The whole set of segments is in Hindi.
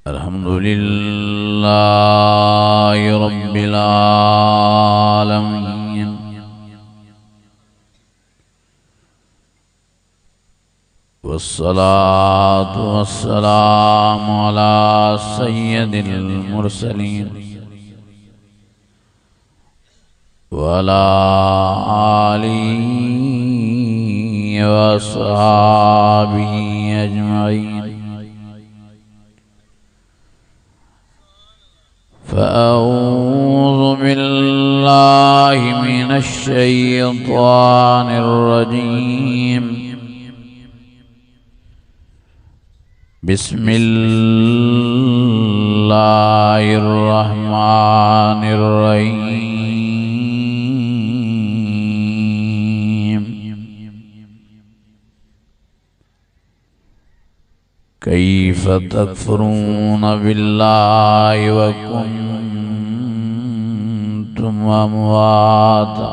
अल्हम्दुलिल्लाहि रब्बिल आलमीन वस्सलातु वस्सलामु अला सय्यदिल मुरसलीन व अला आलिहि व अस्हाबिहि अजमईन। फ़अऊज़ु बिल्लाहि मिनश शैतानिर रजीम। बिस्मिल्लाहिर रहमानिर रहीम। कैफ़ तकफ़ुरून बिल्लाहि व कुन्तुम अमवाता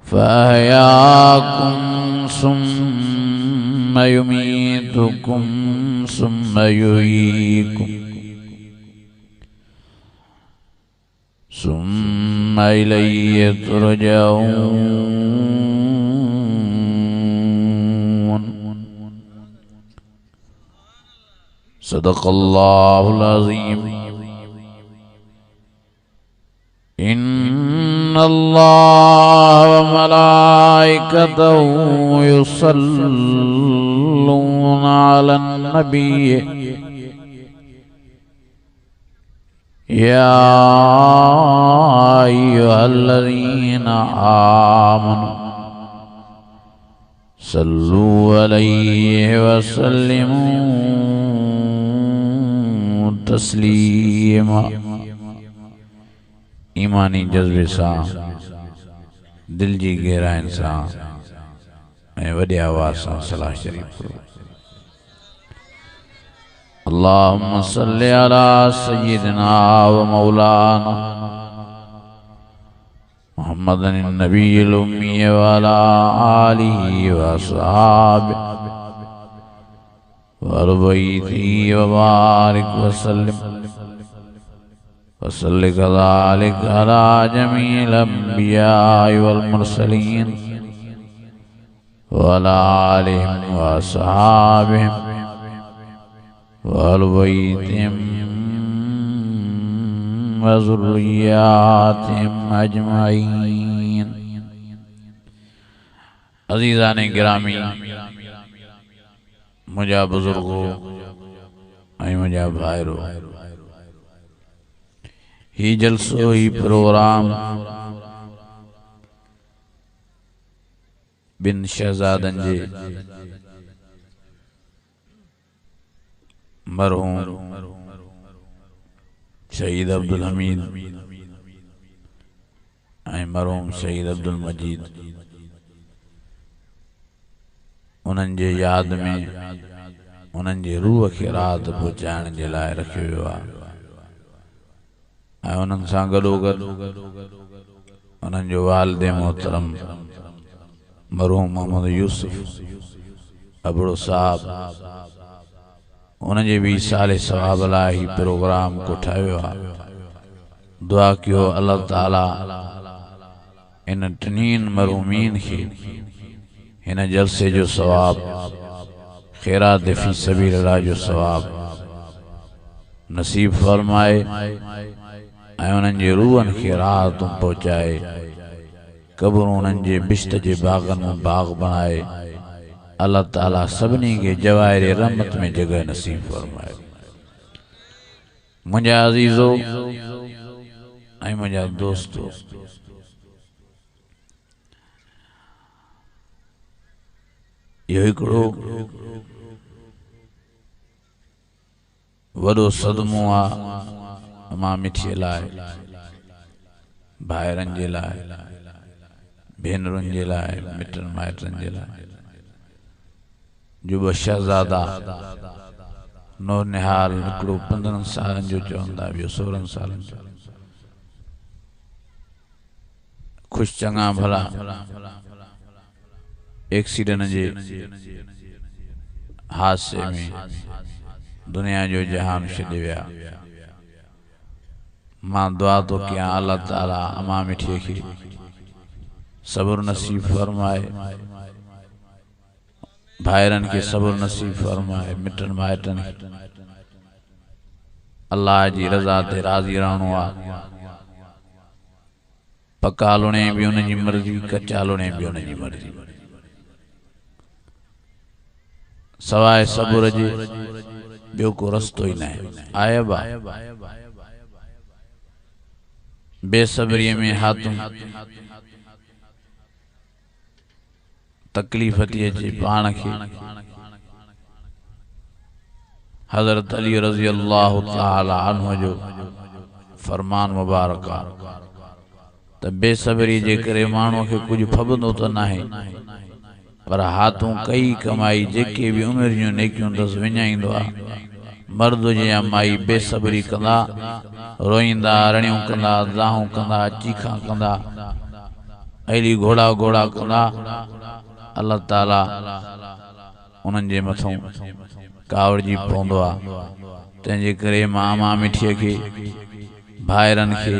फ़अहयाकुम सुम्म युमीतुकुम सुम्म युहयीकुम सुम्म इलैहि तुरजऊन। सदक़ल्लाहुल अज़ीम। इन्नल्लाह व मलाइकतहु युसल्लूना अलन नबी या अय्युहल्लज़ीना आमनू सल्लू अलैहि व सल्लिमू तस्लीमा। ईमानी जज्बे सां दिल जी गहराइनि सां ऐं वॾे आवाज़ सां सलाह शरीफ़ करो। अल्लाहुम्मा सल्लि अला सय्यिदिना व मौलाना मुहम्मदिन नबिय्यिल उम्मी व अला आलिहि व अस्हाबिहि व अरबईतिही व बारिक व सल्लिम वसल्लि कज़ालिक अला जमील अंबियाइ वल मुरसलीन व अला आलिहिम व अस्हाबिहिम व अहलि बैतिहिम व ज़ुर्रिय्यातिहिम अजमईन। अज़ीज़ाने गिरामी, मुझा बुजुर्गो ऐं मुझा भाइरो, ही जलसो ही प्रोग्राम बिन शहजादन जे मरहूम शहीद अब्दुल हमीद ऐं मरहूम शहीद अब्दुल मजीद उन्हनि जे याद में उन्हनि जे रूह खे राहत पहुचाइण जे लाइ रखियो वियो आहे। ऐं उन्हनि सां गॾोगॾु उन्हनि जो वालिद मोहतरम मरहूम मोहम्मद यूसुफ अबड़ो साहब उनजे भी साले सवाब लाइ ही प्रोग्राम को ठाहियो आहे। दुआ कयो अल्लाह ताला इन टिनीन मरहूमीन खे हिन जलसे जो सवाब खैरात फी सबीलिल्लाह जो सवाब नसीब फरमाए ऐं उन्हनि जे रूहनि खे राहतूं पहुचाए, क़ब्रूं उन्हनि जे बिश्त जे बाग़नि में बाग़ बणाए। अल्लाह ताला सभिनी खे जवाहिर रहमत में जगह नसीब फरमाए। मुंहिंजा अज़ीज़ो ऐं मुंहिंजा दोस्तो, इहो हिकिड़ो वॾो सदमो आहे मां मिठीअ लाइ, भाइरनि जे लाइ, भेनरुनि जे लाइ, मिटनि माइटनि जे लाइ, जो ॿ शहज़ादा नौर निहाल, हिकिड़ो 15 सालनि जो चवंदा, ॿियो 16 सालनि जो, ख़ुशि चङा भला एक्सीडेंट जे हादसे में दुनिया जो जहान छॾे विया। मां दुआ तो कयां अल्लाह ताला अमा मिठीअ खे सब्र नसीब फरमाए, भाइरनि खे सब्र नसीब फरमाए, मिटनि माइटनि खे अल्लाह जी रज़ा ते राज़ी रहणो आहे। पका लुणे भी उनजी मर्जी, कच्चा लुणे भी उनजी मर्जी। सवाए सब्र जे ॿियो को रस्तो ही न आहे। बा बेसब्रीअ में हाथों तकलीफ़ थी अचे पाण खे। हज़रत अली रज़ी अल्लाह ताला अन्हु जो फरमान मुबारक आहे त बेसब्री जे करे माण्हू खे कुछ फबंदो त नाहे, पर हाथों कई कमाई जेके भी उमिरि जूं नेकियूं दस विञाईंदो आहे। मर्द हुजे या माई बेसब्री कंदा, रोईंदा, रड़ियूं कंदा, दाहूं कंदा, चीखा कंदा, अहिड़ी घोड़ा घोड़ा कंदा, अल्लाह ताला उन्हनि जे मथों कावड़जी पवंदो आहे। तंहिंजे करे मां अमा मिठीअ खे, भाइरनि खे,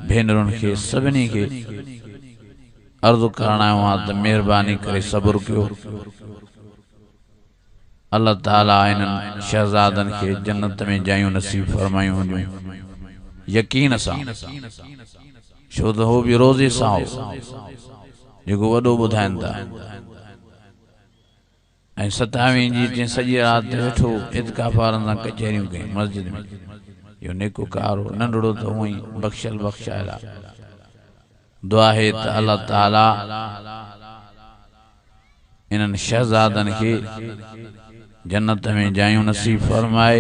भेनरुनि खे, सभिनी खे अर्ज़ करण आयो आहियां त महिरबानी करे सब्र कयो। अल्लाह ताला इन्हनि शहज़ादनि खे जन्नत में जायूं नसीब फरमायूं हुजूं यकीन सां, छो त हो बि रोज़े सां हो जेको वॾो ॿुधाइनि था। ऐं 27 जी जीअं सॼी राति वेठो इत्काफ़ारनि सां कचहरियूं कयूं मस्जिद में। इहो नेको कार हो, नंढड़ो त हूअं ई बख़्शल बख़्शायल आहे। दुआ है त अल्लाह ताला इन्हनि शहज़ादनि खे जन्नत में जायूं नसीब फरमाए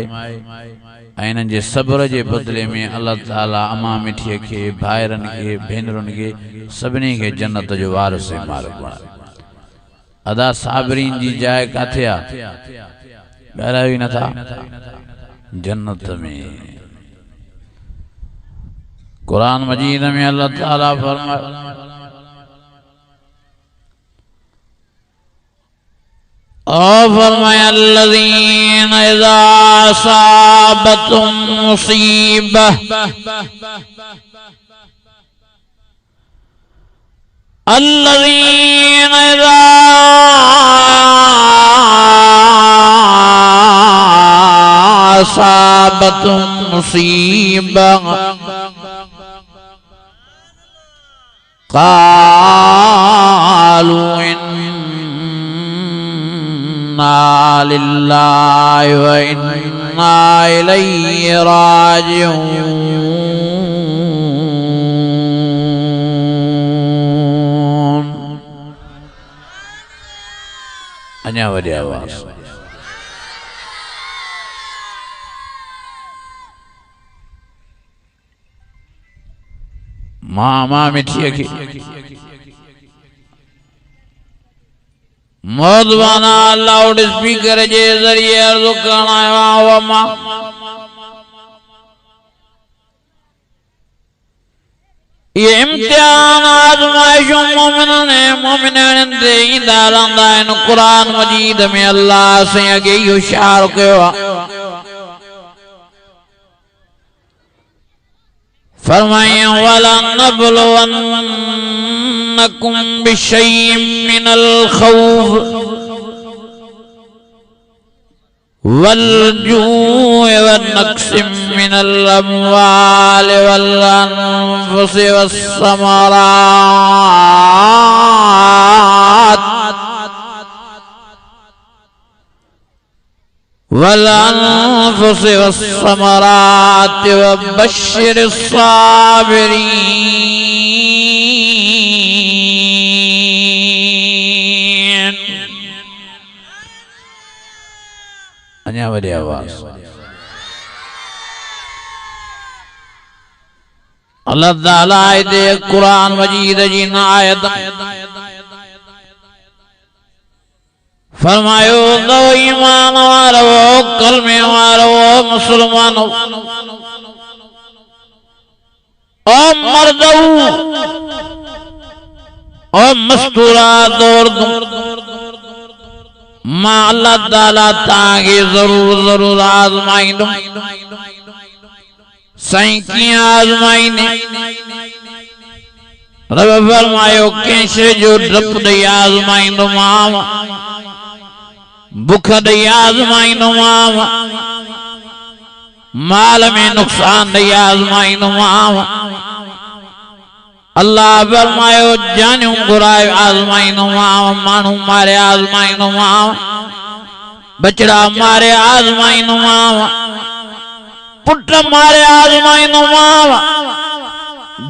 ऐं इन्हनि जे सब्र जे बदिले में अल्लाह ताला अमा मिठीअ खे, भाइरनि खे, भेनरुनि खे सभिनी खे जन्नत जो वारिस मालिक बणाए। अदा साबरीन जी जाइ काथे आहे? ॻाल्हायो ई नथा। जन्नत में। कुरान मजीद में अल्लाह ताला फरमाए अल्लज़ीना इज़ा असाबतहुम मुसीबह अल्लज़ीना इज़ा असाबतहुम मुसीबह क़ालू इन्ना लिल्लाहि व इन्ना इलैहि राजिऊन। अञा वॾी आवाज़। मां मिठीअ खे मौजवाना लाउड स्पीकर जे ज़रिए अर्ज़ करण आयो आहियां। ये इम्तिहान आज़माइशूं मोमिननि ते ईंदा रहंदा आहिनि। क़ुरान मजीद में अल्लाह से अॻे इहो इशारो कयो आहे। फरमाया वलनबलवन्नकुम बिशैइन मिनल खौफ वल्जूइ वनक्सिम मिनल अम्वालि वल अनफुसि वस्समरात वल्अनफुसि वस्समरात वबश्शिरिस साबिरीन। अञा वॾी आवाज़। अल्लाह ताला हिते कुरान मजीद जी न आयत फरमायो दो ईमान वारो कलमे वारो मुसलमानो ओ मर्दो ओ मस्तूरा दौर मां अल्लाह ताला ताके जरूर जरूर आजमाइंदुम साईं कीअं आजमाइंदे रब फरमायो कैसे जो डप दई आजमाइंदुमांव बुख दई आजमाइंदुमांव माल में नुकसान दई आजमाइंदुमांव अल्लाह फरमायो जानियूं घुराए आजमाइंदुमांव माण्हू मारे आजमाइंदुमांव बचड़ा मारे आजमाइंदुमांव पुट मारे आजमाइंदुमांव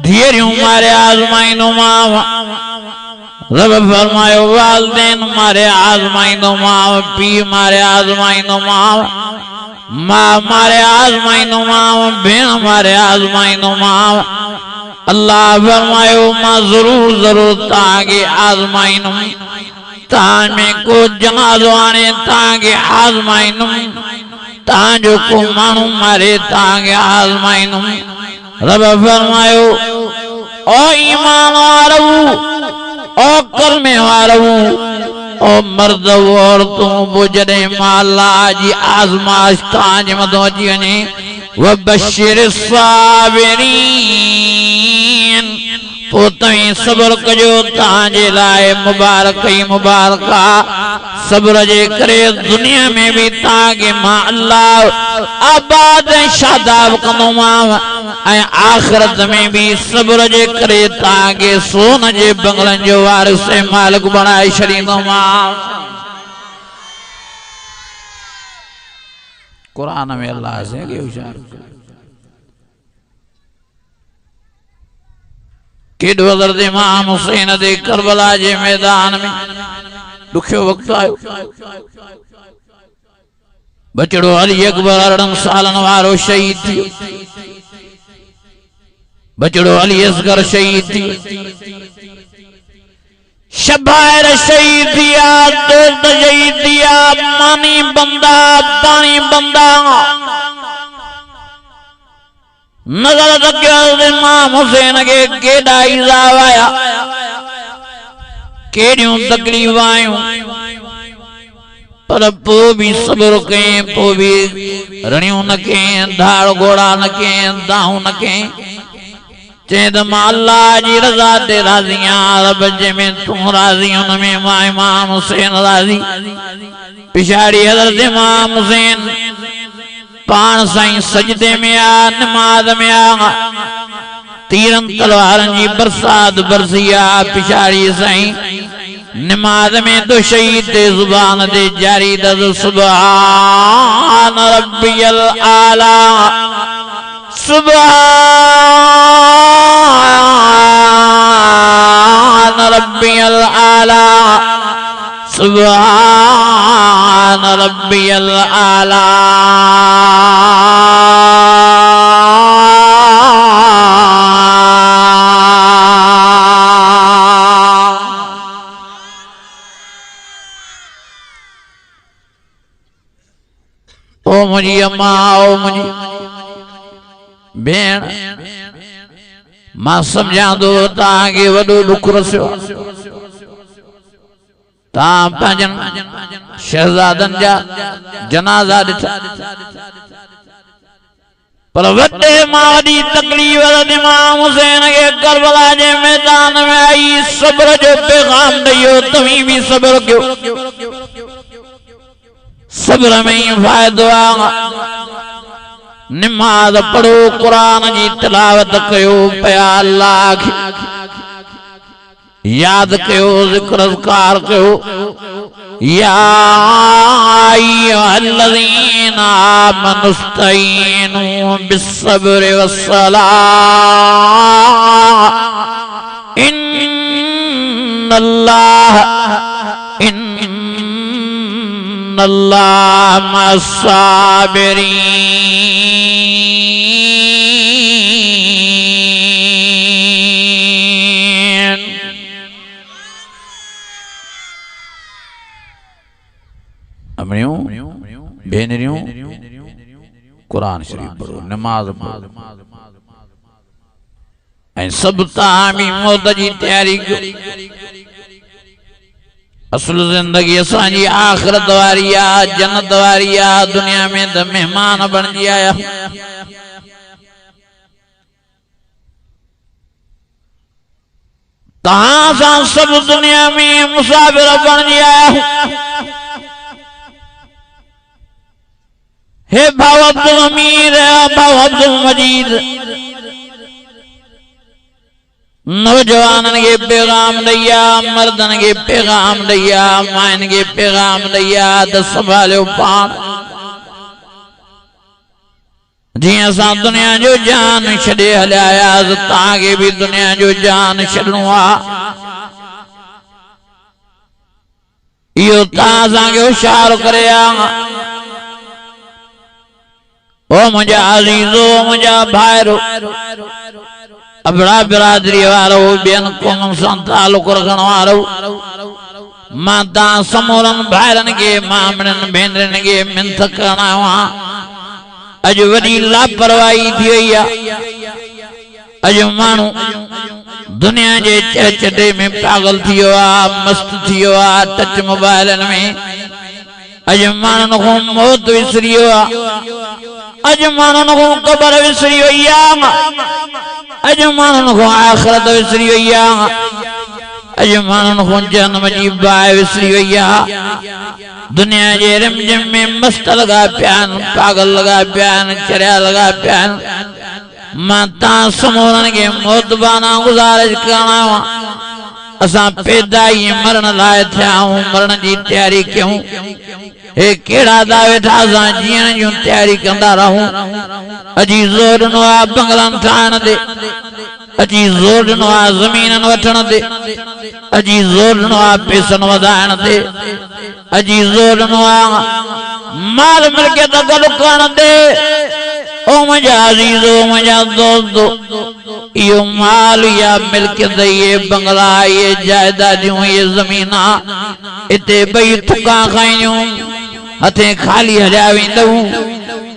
धीरियूं मारे आजमाइंदुमांव रब फरमायो वालिदैन मारे आजमाइंदुमांव पी मारे आजमाइंदुमांव मां मारे आजमाइंदुमांव भेण मारे आजमाइंदुमांव अल्लाह फरमायो मां जरूर जरूर ताके आजमाइंदुम तां में को जनाज़ो आने ताके आजमाइंदुम तां जो को माण्हू मारे ताके आजमाइंदुम रब फरमायो ओ ईमान वारो ओ कलमे वारो ओ मर्द औरतों बुजरे माला जी आजमाइश तां जे मथां अची वञे वबशिर साबिरीन तो तव्हीं सब्र कजो तांजे लाए मुबारक ही मुबारका सब्र जे करे दुनिया में भी ताके मां अल्लाह आबाद शादाब कंदोमांव ऐं आखिरत में भी सब्र जे करे ताके सोन जे बंगलन जो वारिस ऐं मालिक बणाए छॾींदोमांव। कुरान में अल्लाह से केॾो हज़रत इमाम हुसैन दे करबला जे मैदान में दुखियो वक्त आयो बचड़ो अली अकबर 18 सालन वारो शहीद थियो बचड़ो अली असगर शहीद थियो शबायर शहीद थिया दोस्त शहीद थिया मानी बंदा पानी बंदा नजर रखियो इमाम हुसैन के केॾा ईज़ा आया केड़ियों तकलीफ आयूं पर पो भी सब्र कयं पो भी रणियों न कयं धाड़ घोड़ा न कयं दाहूं न कयं चें त मां अल्लाह जी रज़ा ते राज़ी आहियां रब जंहिंमें तूं राज़ी हुन में मां इमाम हुसैन राज़ी पिछाड़ी हज़रत इमाम हुसैन पान साईं सजदे में आ नमाज में आ तीरन तलवारन जी बरसात बरसी आ पिछाड़ी साईं नमाज में तो शहीद दे जुबान दे जारी दद सुभान रब्बियल आला सुभान रब्बियल आला सुभान रब्बियल आला ओ मुझी अम्मा ओ मुझी भेण मां समझां थो तव्हांखे वॾो दुख रसियो तव्हां पंहिंजनि शहज़ादनि जा जनाज़ा ॾिठा पर वॾे मां वॾी तकलीफ़ इमाम हुसैन खे करबला जे मैदान में आई सब्र जो पैगाम ॾियो तव्हीं भी सब्र कयो सब्र में ही फ़ाइदो आहे नमाज पढ़ो कुरान जी तिलावत कयो पिया अल्लाह खे याद कयो ज़िक्र अज़कार कयो या अय्युहल्लज़ीना आमनु इस्तईनु बिस्सब्रि वस्सलाह इन्नल्लाह मस्साबिरीन। अमरियों भेनरियों कुरान शरीफ पढ़ो नमाज पढ़ो ऐं सब तामी मौत जी तैयारी कयो असल जिंदगी असांजी आखिरत वारी आ, जन्नत वारी आ। दुनिया में तो मेहमान बणजी आया। तहां सां सब दुनिया में मुसाफिर बणजी आया। हे भाउ अब्दुल अमीर, भाउ अब्दुल मजीद, नौजवानन के पैगाम दैया, मर्दन के पैगाम दैया, माइन के पैगाम दैया तो संभालो पान। जी असां दुनिया जो जान छड़े हलिया ताके भी दुनिया जो जान छड़नो आ। यो तां के होशियार करे ओ मुझा अजीजो, मुझा भाईरो, अबड़ा बिरादरी वारो, बेन कौम सां ताल्लुक रखण वारो, मां तां समूरन भाइरन के, मामड़न भेनरन के मिन्थ करण आवा। अज वडी लापरवाही थी वई आ। अज मानू दुनिया जे चहचटे में पागल थियो आ, मस्त थियो आ, टच मोबाइलन में। अज मानन को मौत विसरियो आ, अज मानन को कबर विसरी वई आ, अज मानन को आखिरत विसरी वई आ, अज मानन को जन्म जी बाय विसरी वई आ। दुनिया जे रिमझिम में मस्त लगा प्यान, पागल लगा प्यान, चरिया लगा प्यान। मां तां समूरन के मौत बाना गुजारिश करना वा। असां पैदा ही मरण लाइ थिया आहियूं, मरण जी तैयारी कयूं। हे केड़ा दा वेठा असां जीअण जूं तैयारी कंदा रहूं। अजी ज़ोर ॾिनो आहे बंगलन ठाहिण ते, अजी ज़ोर ॾिनो आहे ज़मीनन वठण ते, अजी ज़ोर ॾिनो आहे पैसन वधाइण ते, अजी ज़ोर ॾिनो आहे माल मिल्कियत गॾु करण ते। ओ मुंहिंजा अज़ीज़ो, मुंहिंजा दोस्तो, इहो माल या मिल्कियत, ये बंगला, ये जायदादियूं, ये ज़मीना, इते ॿई थुका खाईंदियूं, हथे खाली हलिया वेंदऊं।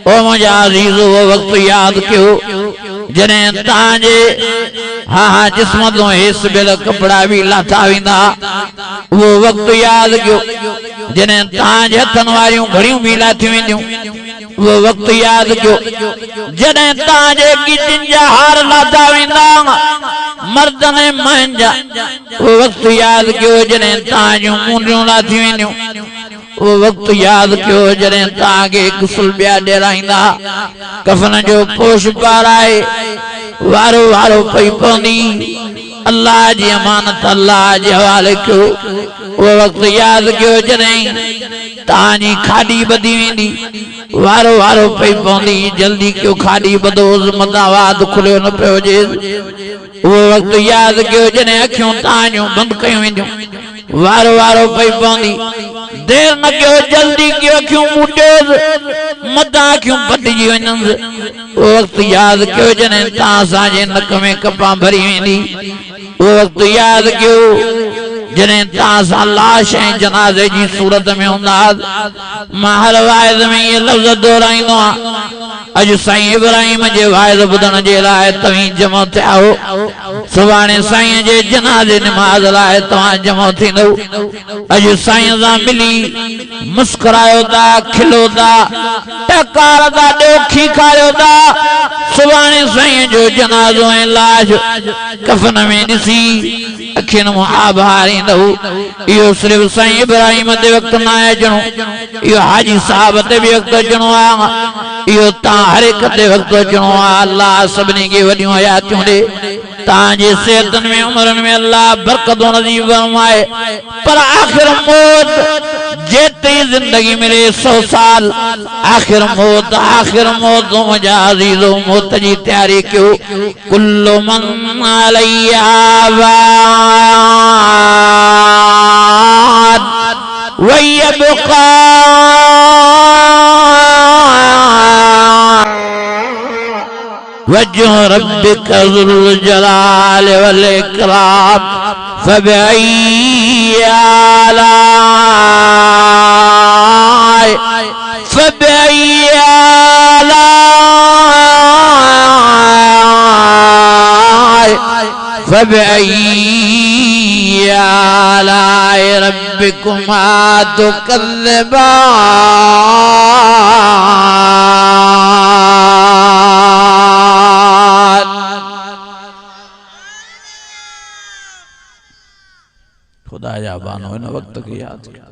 ओ मुंहिंजा अज़ीज़ो, वो वक़्तु यादि कयो जॾहिं तव्हांजे हा जिस्म तो हेस बिल कपड़ा भी लाथा वेंदा। वो वक़्तु यादि कयो जॾहिं तव्हांजे हथनि वारियूं घड़ियूं भी लाथियूं वेंदियूं। वो वक़्तु यादि कयो जॾहिं तव्हांजे गिचनि जा हार लाथा वेंदा, मर्दन ऐं माइन जा। वो वक़्तु यादि कयो जॾहिं तव्हांजूं मुंडियूं लाथियूं वेंदियूं। वो वक़्तु यादि कयो जॾहिं तव्हांखे गुस्ल ॿिया ॾियराईंदा, कफ़न जो पोश पाराए वारो वारो पई पवंदी। अल्लाह जी अमानत अल्लाह जे हवाले कयो। वो वक़्तु यादि कयो जॾहिं तव्हांजी खाॾी ॿधी वेंदी, वारो वारो पई पवंदी। जल्दी कयो खाॾी ॿधोसि, मदावाद खुलियो न पियो हुजे। वो वक़्तु यादि कयो जॾहिं अखियूं तव्हांजूं बंदि कयूं वेंदियूं, वारो वारो पई पवंदी। देर न कयो, जल्दी कयो, अखियूं मूटियोसि, मदां अखियूं बंदिजी वञनि। वो वक़्तु यादि कयो जॾहिं तव्हां असांजे नक में कपां भरी वेंदी। वो वक़्तु यादि कयो जॾहिं तव्हां सां लाश ऐं जनाज़े जी सूरत में हूंदा। मां हर वाइद में इहे लफ़्ज़ दोहराईंदो आहियां। अॼु साईं इब्राहिम जे वाइद ॿुधण जे लाइ तव्हीं जमा थिया हो, सुभाणे साईं जे जनाज़े निमाज़ लाइ तव्हां जमा थींदव। अॼु साईं सां मिली मुस्कुरायो था, खिलो था, टकार था, ॾोखी खारियो था। सुभाणे साईं जो जनाज़ो ऐं लाश कफ़न में ॾिसी अखियुनि मां आब हारींदव। इहो सिर्फ़ु साईं इब्राहिम ते वक़्तु न आहे अचणो, इहो हाजी साहब ते बि वक़्तु अचणो आहे। इहो तव्हां हर एक ते वक़्तु अचणो आहे। अल्लाह सभिनी खे वॾियूं हयातियूं ॾे। तव्हांजे सेहतनि में उमिरनि में अल्लाह बरकतूं नसीब फरमाए। पर आख़िर मौत जेतिरी जिंदगी मिले 100 साल, आख़िर मौत मुंहिंजा अज़ीज़ो, मौत जी तैयारी कयो। कुल्लु मन अलैहा फ़ान व यबक़ा वजह रब्बिका ज़ुल जलाल वल इकराम फबिअय्यि आलाइ रब्बिकुमा तुकज़्ज़िबान। खुदा या बानो इन वक्त की याद किया।